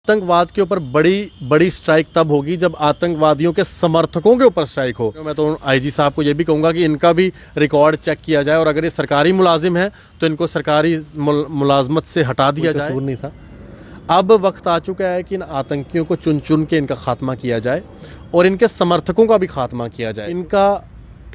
आतंकवाद के ऊपर बड़ी बड़ी स्ट्राइक तब होगी जब आतंकवादियों के समर्थकों के ऊपर स्ट्राइक हो। मैं तो आईजी साहब को ये भी कहूँगा कि इनका भी रिकॉर्ड चेक किया जाए और अगर ये सरकारी मुलाजिम है तो इनको सरकारी मुलाजमत से हटा दिया जाए। कसूर नहीं था। अब वक्त आ चुका है कि इन आतंकियों को चुन चुन के इनका खात्मा किया जाए और इनके समर्थकों का भी खात्मा किया जाए।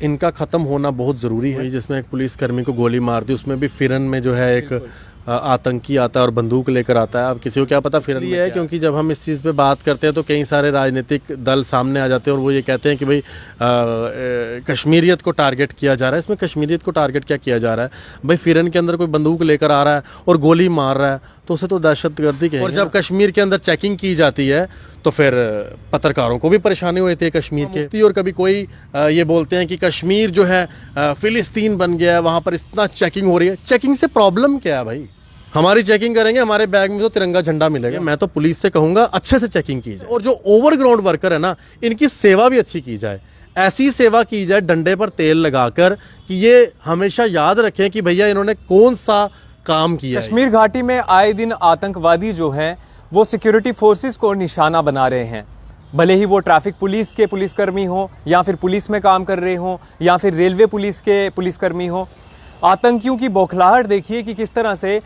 इनका ख़त्म होना बहुत ज़रूरी है। जिसमें एक पुलिसकर्मी को गोली मार दी, उसमें भी फिरन में जो है एक आतंकी आता है और बंदूक लेकर आता है। अब किसी को क्या पता फिर ये है, क्योंकि जब हम इस चीज़ पे बात करते हैं तो कई सारे राजनीतिक दल सामने आ जाते हैं और वो ये कहते हैं कि भाई कश्मीरियत को टारगेट किया जा रहा है। इसमें कश्मीरियत को टारगेट क्या किया जा रहा है? भाई फिरन के अंदर कोई बंदूक लेकर आ रहा है और गोली मार रहा है तो उसे तो दहशतगर्दी कहेंगे। और जब कश्मीर के अंदर चेकिंग की जाती है तो फिर पत्रकारों को भी परेशानी होती है कश्मीर के। और कभी कोई ये बोलते हैं कि कश्मीर जो है फिलिस्तीन बन गया है, वहाँ पर इतना चेकिंग हो रही है। चेकिंग से प्रॉब्लम क्या है भाई? हमारी चेकिंग करेंगे, हमारे बैग में तो तिरंगा झंडा मिलेगा। मैं तो पुलिस से कहूँगा अच्छे से चेकिंग की जाए और जो ओवरग्राउंड वर्कर है ना, इनकी सेवा भी अच्छी की जाए। ऐसी सेवा की जाए डंडे पर तेल लगाकर कि ये हमेशा याद रखें कि भैया इन्होंने कौन सा काम किया। कश्मीर घाटी में आए दिन आतंकवादी जो हैं वो सिक्योरिटी फोर्सेस को निशाना बना रहे हैं, भले ही वो ट्रैफिक पुलिस के पुलिसकर्मी हों या फिर पुलिस में काम कर रहे हों या फिर रेलवे पुलिस के पुलिसकर्मी हों। आतंकियों की बौखलाहट देखिए कि किस तरह से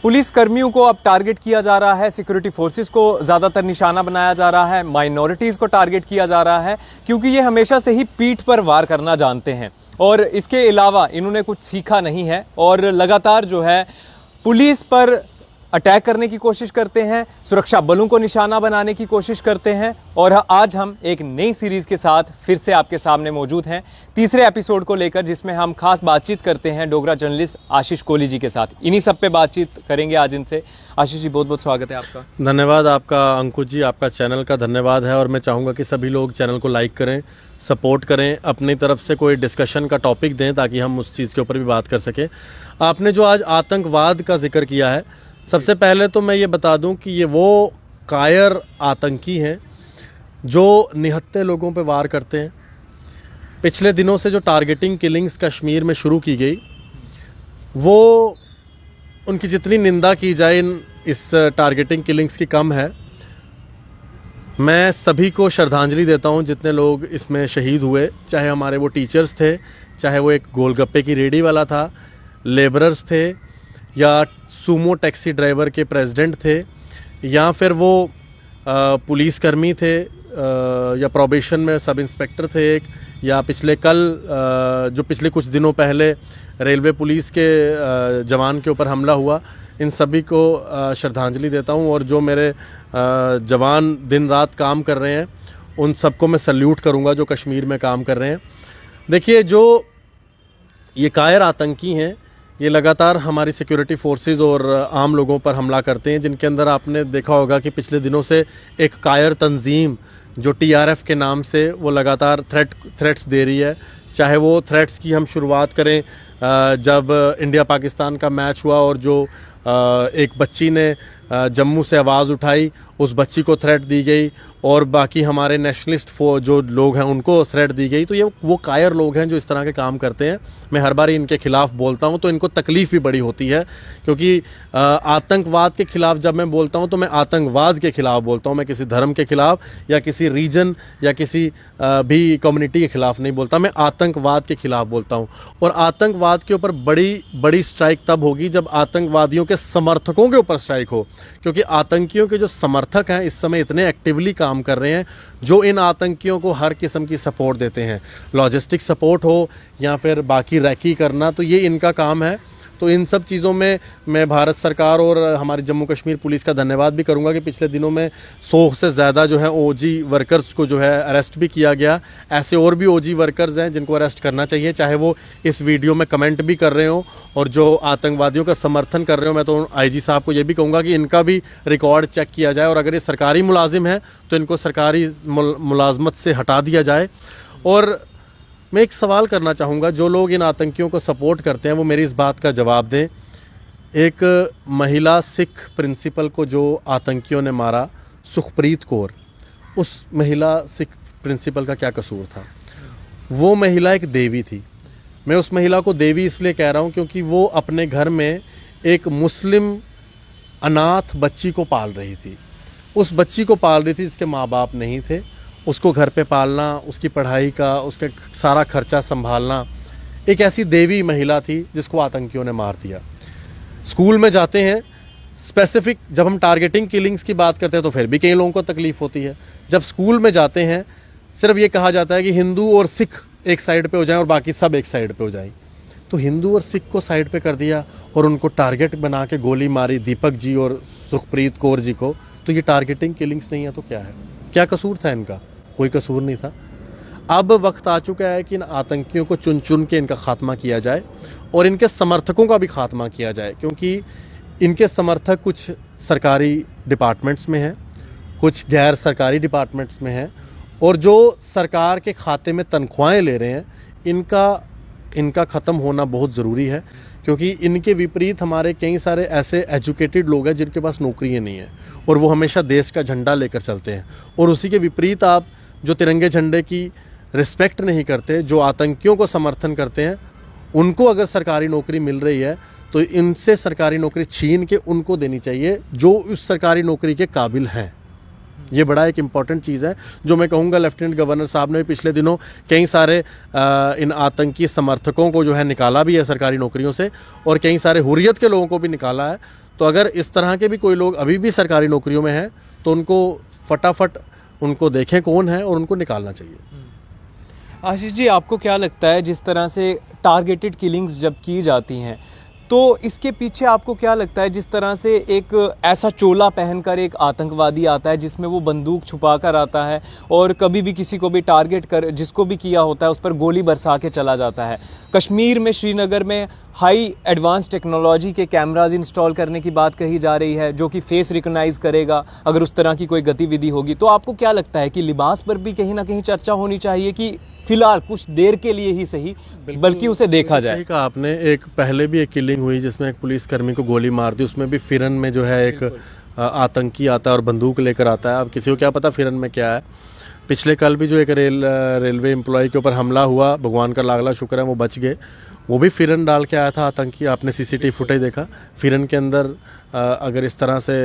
पुलिस कर्मियों को अब टारगेट किया जा रहा है, सिक्योरिटी फोर्सेस को ज़्यादातर निशाना बनाया जा रहा है, माइनॉरिटीज़ को टारगेट किया जा रहा है, क्योंकि ये हमेशा से ही पीठ पर वार करना जानते हैं और इसके अलावा इन्होंने कुछ सीखा नहीं है और लगातार जो है पुलिस पर अटैक करने की कोशिश करते हैं, सुरक्षा बलों को निशाना बनाने की कोशिश करते हैं। और आज हम एक नई सीरीज़ के साथ फिर से आपके सामने मौजूद हैं, तीसरे एपिसोड को लेकर, जिसमें हम खास बातचीत करते हैं डोगरा जर्नलिस्ट आशीष कोहली जी के साथ। इन्हीं सब पे बातचीत करेंगे आज इनसे। आशीष जी, बहुत बहुत स्वागत है आपका। धन्यवाद आपका अंकुश जी, आपका चैनल का धन्यवाद है। और मैं चाहूँगा कि सभी लोग चैनल को लाइक करें, सपोर्ट करें, अपनी तरफ से कोई डिस्कशन का टॉपिक दें ताकि हम उस चीज़ के ऊपर भी बात कर सकें। आपने जो आज आतंकवाद का जिक्र किया है, सबसे पहले तो मैं ये बता दूं कि ये वो कायर आतंकी हैं जो निहत्थे लोगों पे वार करते हैं। पिछले दिनों से जो टारगेटिंग किलिंग्स कश्मीर में शुरू की गई, वो उनकी जितनी निंदा की जाए इस टारगेटिंग किलिंग्स की कम है। मैं सभी को श्रद्धांजलि देता हूं जितने लोग इसमें शहीद हुए, चाहे हमारे वो टीचर्स थे, चाहे वो एक गोलगप्पे की रेडी वाला था, लेबरर्स थे, या सूमो टैक्सी ड्राइवर के प्रेसिडेंट थे, या फिर वो पुलिसकर्मी थे, या प्रोबेशन में सब इंस्पेक्टर थे एक, या जो पिछले कुछ दिनों पहले रेलवे पुलिस के जवान के ऊपर हमला हुआ। इन सभी को श्रद्धांजलि देता हूं और जो मेरे जवान दिन रात काम कर रहे हैं उन सबको मैं सल्यूट करूंगा जो कश्मीर में काम कर रहे हैं। देखिए, जो ये कायर आतंकी हैं, ये लगातार हमारी सिक्योरिटी फोर्सेस और आम लोगों पर हमला करते हैं, जिनके अंदर आपने देखा होगा कि पिछले दिनों से एक कायर तंजीम जो TRF के नाम से वो लगातार थ्रेट्स दे रही है। चाहे वो थ्रेट्स की हम शुरुआत करें जब इंडिया पाकिस्तान का मैच हुआ और जो एक बच्ची ने जम्मू से आवाज़ उठाई, उस बच्ची को थ्रेट दी गई, और बाकी हमारे नेशनलिस्ट जो लोग हैं उनको थ्रेट दी गई। तो ये वो कायर लोग हैं जो इस तरह के काम करते हैं। मैं हर बार इनके खिलाफ़ बोलता हूं तो इनको तकलीफ़ भी बड़ी होती है, क्योंकि आतंकवाद के ख़िलाफ़ जब मैं बोलता हूं तो मैं आतंकवाद के ख़िलाफ़ बोलता हूं। मैं किसी धर्म के ख़िलाफ़ या किसी रीजन या किसी भी कम्युनिटी के ख़िलाफ़ नहीं बोलता, मैं आतंकवाद के ख़िलाफ़ बोलता हूँ। और आतंकवाद के ऊपर बड़ी बड़ी स्ट्राइक तब होगी जब आतंकवादियों के समर्थकों के ऊपर स्ट्राइक हो, क्योंकि आतंकियों के जो समर्थक हैं इस समय इतने एक्टिवली काम कर रहे हैं जो इन आतंकियों को हर किस्म की सपोर्ट देते हैं, लॉजिस्टिक सपोर्ट हो या फिर बाकी रैकी करना, तो ये इनका काम है। तो इन सब चीज़ों में मैं भारत सरकार और हमारी जम्मू कश्मीर पुलिस का धन्यवाद भी करूंगा कि पिछले दिनों में 100 से ज़्यादा जो है OG वर्कर्स को जो है अरेस्ट भी किया गया। ऐसे और भी OG वर्कर्स हैं जिनको अरेस्ट करना चाहिए, चाहे वो इस वीडियो में कमेंट भी कर रहे हो और जो आतंकवादियों का समर्थन कर रहे हो। मैं तो IG साहब को ये भी कहूँगा कि इनका भी रिकॉर्ड चेक किया जाए और अगर ये सरकारी मुलाजिम है तो इनको सरकारी मुलाजमत से हटा दिया जाए। और मैं एक सवाल करना चाहूँगा, जो लोग इन आतंकियों को सपोर्ट करते हैं वो मेरी इस बात का जवाब दें। एक महिला सिख प्रिंसिपल को जो आतंकियों ने मारा, सुखप्रीत कौर, उस महिला सिख प्रिंसिपल का क्या कसूर था? वो महिला एक देवी थी। मैं उस महिला को देवी इसलिए कह रहा हूँ क्योंकि वो अपने घर में एक मुस्लिम अनाथ बच्ची को पाल रही थी। उस बच्ची को पाल रही थी जिसके माँ बाप नहीं थे। उसको घर पे पालना, उसकी पढ़ाई का, उसके सारा खर्चा संभालना, एक ऐसी देवी महिला थी जिसको आतंकियों ने मार दिया। स्कूल में जाते हैं, स्पेसिफिक जब हम टारगेटिंग किलिंग्स की बात करते हैं तो फिर भी कई लोगों को तकलीफ़ होती है। जब स्कूल में जाते हैं सिर्फ ये कहा जाता है कि हिंदू और सिख एक साइड पे हो जाएं और बाकी सब एक साइड पे हो जाएं। तो हिंदू और सिख को साइड पे कर दिया और उनको टारगेट बना के गोली मारी, दीपक जी और सुखप्रीत कौर जी को। तो ये टारगेटिंग किलिंग्स नहीं है तो क्या है? क्या कसूर था इनका? कोई कसूर नहीं था। अब वक्त आ चुका है कि इन आतंकियों को चुन चुन के इनका खात्मा किया जाए और इनके समर्थकों का भी खात्मा किया जाए, क्योंकि इनके समर्थक कुछ सरकारी डिपार्टमेंट्स में हैं, कुछ गैर सरकारी डिपार्टमेंट्स में हैं, और जो सरकार के खाते में तनख्वाहें ले रहे हैं इनका ख़त्म होना बहुत ज़रूरी है। क्योंकि इनके विपरीत हमारे कई सारे ऐसे एजुकेटेड लोग हैं जिनके पास नौकरियां नहीं हैं और वो हमेशा देश का झंडा लेकर चलते हैं। और उसी के विपरीत आप जो तिरंगे झंडे की रिस्पेक्ट नहीं करते, जो आतंकियों को समर्थन करते हैं, उनको अगर सरकारी नौकरी मिल रही है तो इनसे सरकारी नौकरी छीन के उनको देनी चाहिए जो उस सरकारी नौकरी के काबिल हैं। ये बड़ा एक इम्पॉर्टेंट चीज़ है जो मैं कहूँगा लेफ्टिनेंट गवर्नर साहब ने भी पिछले दिनों कई सारे इन आतंकी समर्थकों को जो है निकाला भी है सरकारी नौकरियों से, और कई सारे हुर्रियत के लोगों को भी निकाला है। तो अगर इस तरह के भी कोई लोग अभी भी सरकारी नौकरियों में हैं तो उनको फटाफट उनको देखें कौन है और उनको निकालना चाहिए। आशीष जी, आपको क्या लगता है जिस तरह से टारगेटेड किलिंग्स जब की जाती हैं तो इसके पीछे आपको क्या लगता है, जिस तरह से एक ऐसा चोला पहनकर एक आतंकवादी आता है जिसमें वो बंदूक छुपा कर आता है और कभी भी किसी को भी टारगेट कर, जिसको भी किया होता है उस पर गोली बरसा के चला जाता है। कश्मीर में, श्रीनगर में हाई एडवांस टेक्नोलॉजी के कैमराज इंस्टॉल करने की बात कही जा रही है जो कि फेस रिकॉग्नाइज करेगा अगर उस तरह की कोई गतिविधि होगी। तो आपको क्या लगता है कि लिबास पर भी कहीं ना कहीं चर्चा होनी चाहिए कि फिलहाल कुछ देर के लिए ही सही बल्कि उसे देखा जाए? सही कहा आपने। एक पहले भी एक किलिंग हुई जिसमें एक पुलिसकर्मी को गोली मार दी, उसमें भी फिरन में जो है एक आतंकी आता है और बंदूक लेकर आता है। अब किसी को क्या पता फिरन में क्या है। पिछले कल भी जो एक रेलवे एम्प्लॉय के ऊपर हमला हुआ, भगवान का लाखला शुक्र है वो बच गए, वो भी फिरन डाल के आया था आतंकी। आपने सीसीटीवी फुटेज देखा, फिरन के अंदर अगर इस तरह से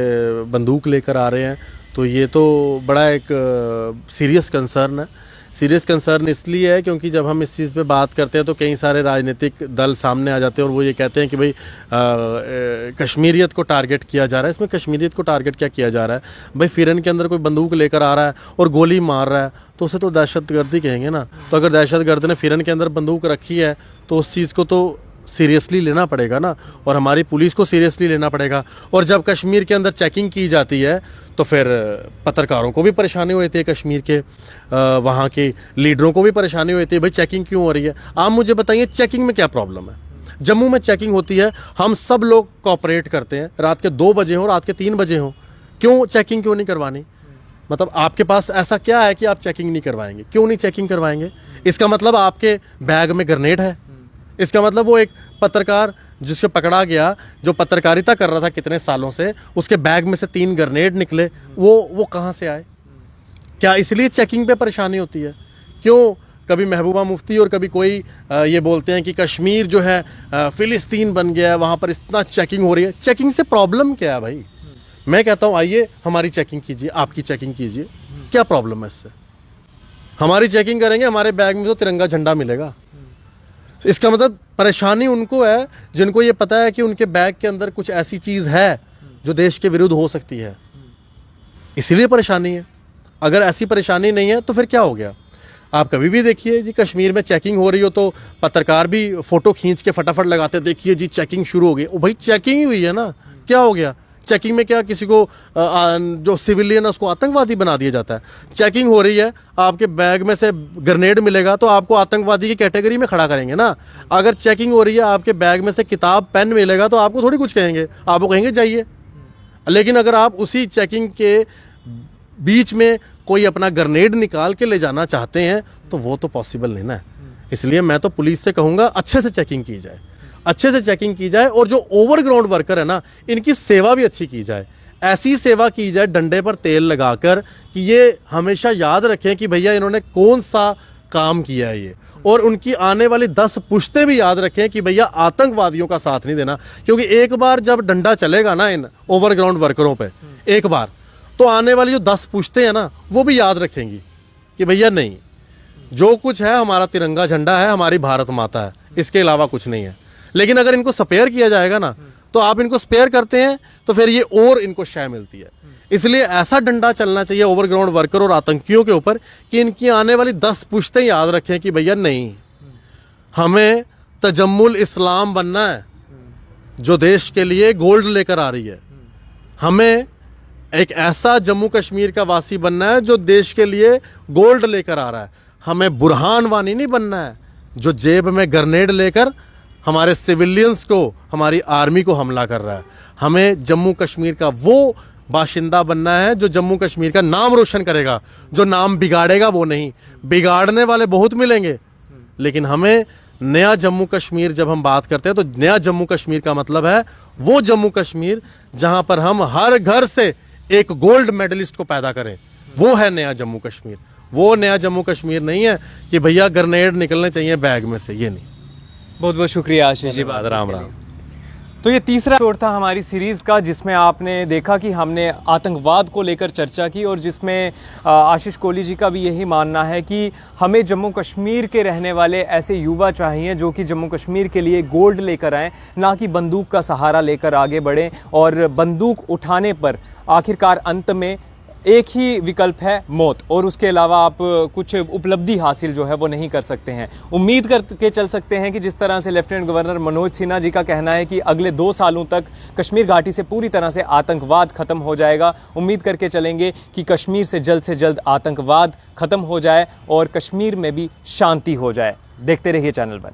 बंदूक लेकर आ रहे हैं तो ये तो बड़ा एक सीरियस कंसर्न है। सीरियस कंसर्न इसलिए है क्योंकि जब हम इस चीज़ पे बात करते हैं तो कई सारे राजनीतिक दल सामने आ जाते हैं और वो ये कहते हैं कि भाई कश्मीरियत को टारगेट किया जा रहा है। इसमें कश्मीरियत को टारगेट क्या किया जा रहा है? भाई फिरन के अंदर कोई बंदूक लेकर आ रहा है और गोली मार रहा है तो उसे तो दहशतगर्दी कहेंगे ना। तो अगर दहशतगर्द ने फिरन के अंदर बंदूक रखी है तो उस चीज़ को तो सीरियसली लेना पड़ेगा ना, और हमारी पुलिस को सीरियसली लेना पड़ेगा। और जब कश्मीर के अंदर चेकिंग की जाती है तो फिर पत्रकारों को भी परेशानी होती है, कश्मीर के वहाँ के लीडरों को भी परेशानी होती है, भाई चेकिंग क्यों हो रही है? आप मुझे बताइए चेकिंग में क्या प्रॉब्लम है? जम्मू में चेकिंग होती है, हम सब लोग कोऑपरेट करते हैं, रात के 2 बजे हो, रात के 3 बजे हो, क्यों चेकिंग क्यों नहीं करवानी? मतलब आपके पास ऐसा क्या है कि आप चेकिंग नहीं करवाएंगे? क्यों नहीं चेकिंग करवाएंगे? इसका मतलब आपके बैग में ग्रेनेड है? इसका मतलब वो एक पत्रकार जिसको पकड़ा गया, जो पत्रकारिता कर रहा था कितने सालों से, उसके बैग में से 3 ग्रेनेड निकले, वो कहाँ से आए? क्या इसलिए चेकिंग पे परेशानी होती है? क्यों कभी महबूबा मुफ्ती और कभी कोई ये बोलते हैं कि कश्मीर जो है फ़िलिस्तीन बन गया है, वहाँ पर इतना चेकिंग हो रही है। चेकिंग से प्रॉब्लम क्या है भाई? मैं कहता हूँ आइए हमारी चेकिंग कीजिए, आपकी चेकिंग कीजिए, क्या प्रॉब्लम है इससे? हमारी चेकिंग करेंगे, हमारे बैग में तो तिरंगा झंडा मिलेगा। इसका मतलब परेशानी उनको है जिनको ये पता है कि उनके बैग के अंदर कुछ ऐसी चीज़ है जो देश के विरुद्ध हो सकती है, इसीलिए परेशानी है। अगर ऐसी परेशानी नहीं है तो फिर क्या हो गया? आप कभी भी देखिए जी, कश्मीर में चेकिंग हो रही हो तो पत्रकार भी फ़ोटो खींच के फटाफट लगाते, देखिए जी चेकिंग शुरू हो गई। ओ भाई चेकिंग ही हुई है ना, क्या हो गया? चेकिंग में क्या किसी को जो सिविलियन है उसको आतंकवादी बना दिया जाता है? चेकिंग हो रही है, आपके बैग में से ग्रेनेड मिलेगा तो आपको आतंकवादी की कैटेगरी में खड़ा करेंगे ना। अगर चेकिंग हो रही है, आपके बैग में से किताब पेन मिलेगा तो आपको थोड़ी कुछ कहेंगे, आपको कहेंगे जाइए। लेकिन अगर आप उसी चेकिंग के बीच में कोई अपना ग्रेनेड निकाल के ले जाना चाहते हैं तो वो तो पॉसिबल नहीं ना। इसलिए मैं तो पुलिस से कहूँगा अच्छे से चेकिंग की जाए, अच्छे से चेकिंग की जाए, और जो ओवरग्राउंड वर्कर है ना, इनकी सेवा भी अच्छी की जाए। ऐसी सेवा की जाए डंडे पर तेल लगाकर कि ये हमेशा याद रखें कि भैया इन्होंने कौन सा काम किया है ये, और उनकी आने वाली 10 पुश्तें भी याद रखें कि भैया आतंकवादियों का साथ नहीं देना। क्योंकि एक बार जब डंडा चलेगा ना इन ओवरग्राउंड वर्करों पे, एक बार तो आने वाली जो 10 पुश्ते हैं ना, वो भी याद रखेंगी कि भैया नहीं, जो कुछ है हमारा तिरंगा झंडा है, हमारी भारत माता है, इसके अलावा कुछ नहीं है। लेकिन अगर इनको स्पेयर किया जाएगा ना, तो आप इनको स्पेयर करते हैं तो फिर ये और इनको शय मिलती है। इसलिए ऐसा डंडा चलना चाहिए ओवरग्राउंड वर्कर और आतंकियों के ऊपर कि इनकी आने वाली 10 पुश्तें याद रखें कि भैया नहीं, हमें तजम्मुल इस्लाम बनना है जो देश के लिए गोल्ड लेकर आ रही है। हमें एक ऐसा जम्मू कश्मीर का वासी बनना है जो देश के लिए गोल्ड लेकर आ रहा है। हमें बुरहान वानी नहीं बनना है जो जेब में ग्रेनेड लेकर हमारे सिविलियंस को, हमारी आर्मी को हमला कर रहा है। हमें जम्मू कश्मीर का वो बाशिंदा बनना है जो जम्मू कश्मीर का नाम रोशन करेगा, जो नाम बिगाड़ेगा वो नहीं। बिगाड़ने वाले बहुत मिलेंगे, लेकिन हमें नया जम्मू कश्मीर जब हम बात करते हैं तो नया जम्मू कश्मीर का मतलब है वो जम्मू कश्मीर जहां पर हम हर घर से एक गोल्ड मेडलिस्ट को पैदा करें। वो है नया जम्मू कश्मीर। वो नया जम्मू कश्मीर नहीं है कि भैया ग्रेनेड निकलने चाहिए बैग में से, ये नहीं। बहुत बहुत शुक्रिया आशीष जी। राम राम। तो ये तीसरा एपिसोड था हमारी सीरीज़ का, जिसमें आपने देखा कि हमने आतंकवाद को लेकर चर्चा की और जिसमें आशीष कोहली जी का भी यही मानना है कि हमें जम्मू कश्मीर के रहने वाले ऐसे युवा चाहिए जो कि जम्मू कश्मीर के लिए गोल्ड लेकर आएँ, ना कि बंदूक का सहारा लेकर आगे बढ़ें। और बंदूक उठाने पर आखिरकार अंत में एक ही विकल्प है, मौत, और उसके अलावा आप कुछ उपलब्धि हासिल जो है वो नहीं कर सकते हैं। उम्मीद करके चल सकते हैं कि जिस तरह से लेफ्टिनेंट गवर्नर मनोज सिन्हा जी का कहना है कि अगले 2 सालों तक कश्मीर घाटी से पूरी तरह से आतंकवाद ख़त्म हो जाएगा, उम्मीद करके चलेंगे कि कश्मीर से जल्द आतंकवाद ख़त्म हो जाए और कश्मीर में भी शांति हो जाए। देखते रहिए चैनल 1।